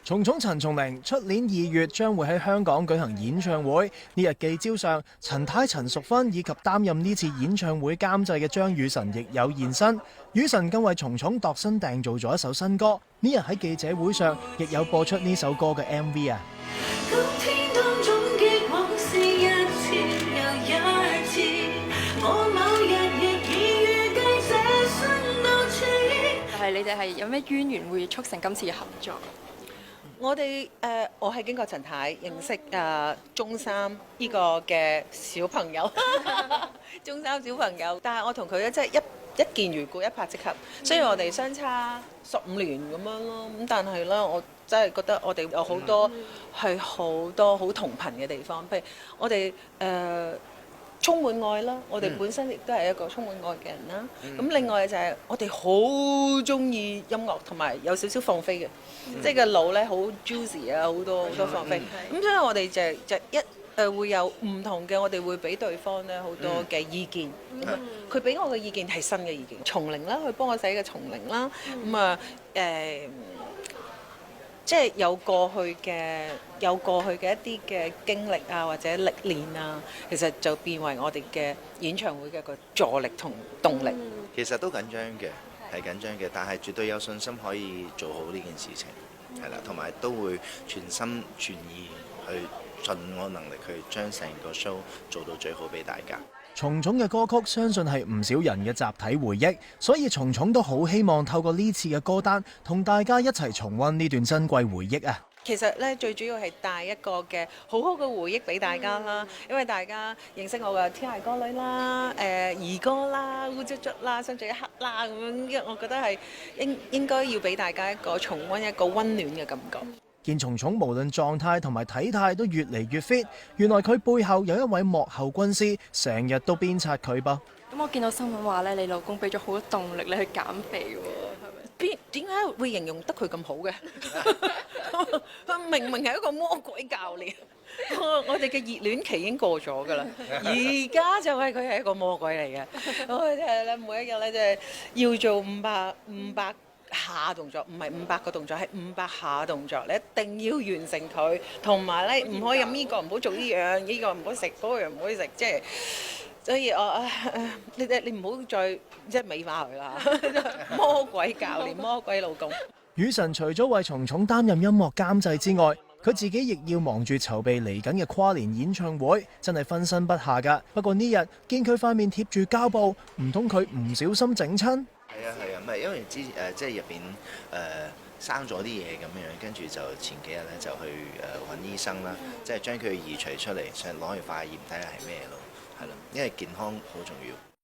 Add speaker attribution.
Speaker 1: 蟲蟲陳松伶出年2月將會喺香港舉行演唱會，呢日記招上，陳太陳淑芬以及擔任呢次演唱會監製嘅張雨晨亦有現身。雨晨更為蟲蟲度身訂造咗一首新歌，呢日喺記者會上亦有播出呢首歌嘅 MV 啊。
Speaker 2: 係你哋係有咩淵源會促成今次嘅合作？
Speaker 3: 我係經過陳太認識中三呢個嘅小朋友，中三小朋友，但係我同佢咧即係一見如故，一拍即合。雖然我哋相差15年咁樣咯，咁但係咧，我真係覺得我哋有好多係好多好同頻嘅地方，譬如我哋充滿愛啦，我哋本身亦都係一個充滿愛嘅人啦。咁另外就係我哋好中意音樂，同埋有少少放飛嘅，即係個腦咧好 juicy 啊，好多放飛。咁所以我哋就會有唔同嘅，我哋會俾對方咧好多嘅意見。佢俾我嘅意見係新嘅意見，松伶啦，佢幫我寫嘅松伶啦。即係有過去嘅一啲嘅經歷啊，或者歷練啊，其實就變為我哋嘅演唱會嘅一個助力同動力。
Speaker 4: 其實都緊張嘅，係緊張嘅，但係絕對有信心可以做好呢件事情，係啦，同埋都會全心全意去盡我能力去將成個 show 做到最好俾大家。
Speaker 1: 蟲蟲嘅歌曲相信係唔少人嘅集體回憶，所以蟲蟲都好希望透過呢次嘅歌單，同大家一齊重溫呢段珍貴回憶啊！
Speaker 3: 其實咧，最主要係帶一個嘅好好嘅回憶俾大家啦，因為大家認識我嘅天涯歌女啦、兒歌啦、烏卒卒啦、相聚一刻啦咁樣，我覺得係應該要俾大家一個重溫一個溫暖嘅感覺。
Speaker 1: 見蟲蟲無論狀態同埋體態都越嚟越 fit， 原來佢背後有一位幕後軍師，成日都鞭策佢噃。
Speaker 2: 咁我見到新聞話咧，你老公俾咗好多動力你去減肥喎，
Speaker 3: 點解會形容得佢咁好嘅？佢明明係一個魔鬼教練，我哋嘅熱戀期已經過咗㗎啦，而家就係佢係一個魔鬼嚟嘅。我哋係咧每一日咧，即係要做500下動作，唔係500個動作，係500下動作。你一定要完成佢，同埋咧唔可以飲呢個，唔好做呢樣，呢個唔好食，嗰樣唔可以食，即係。所以你唔好再即係美化佢啦，魔鬼教練、魔鬼老公。
Speaker 1: 雨晨除咗為蟲蟲擔任音樂監製之外，佢自己亦要忙住籌備嚟緊嘅跨年演唱會，真係分身不下㗎。不過呢日見佢塊面貼住膠布，唔通佢唔小心整親？
Speaker 4: 係啊，唔係因為即係入邊生咗啲嘢咁樣，跟住就前幾日咧就去揾醫生啦，即係將佢移除出嚟，想攞去化驗睇下係咩咯。係啦，因為健康好重要。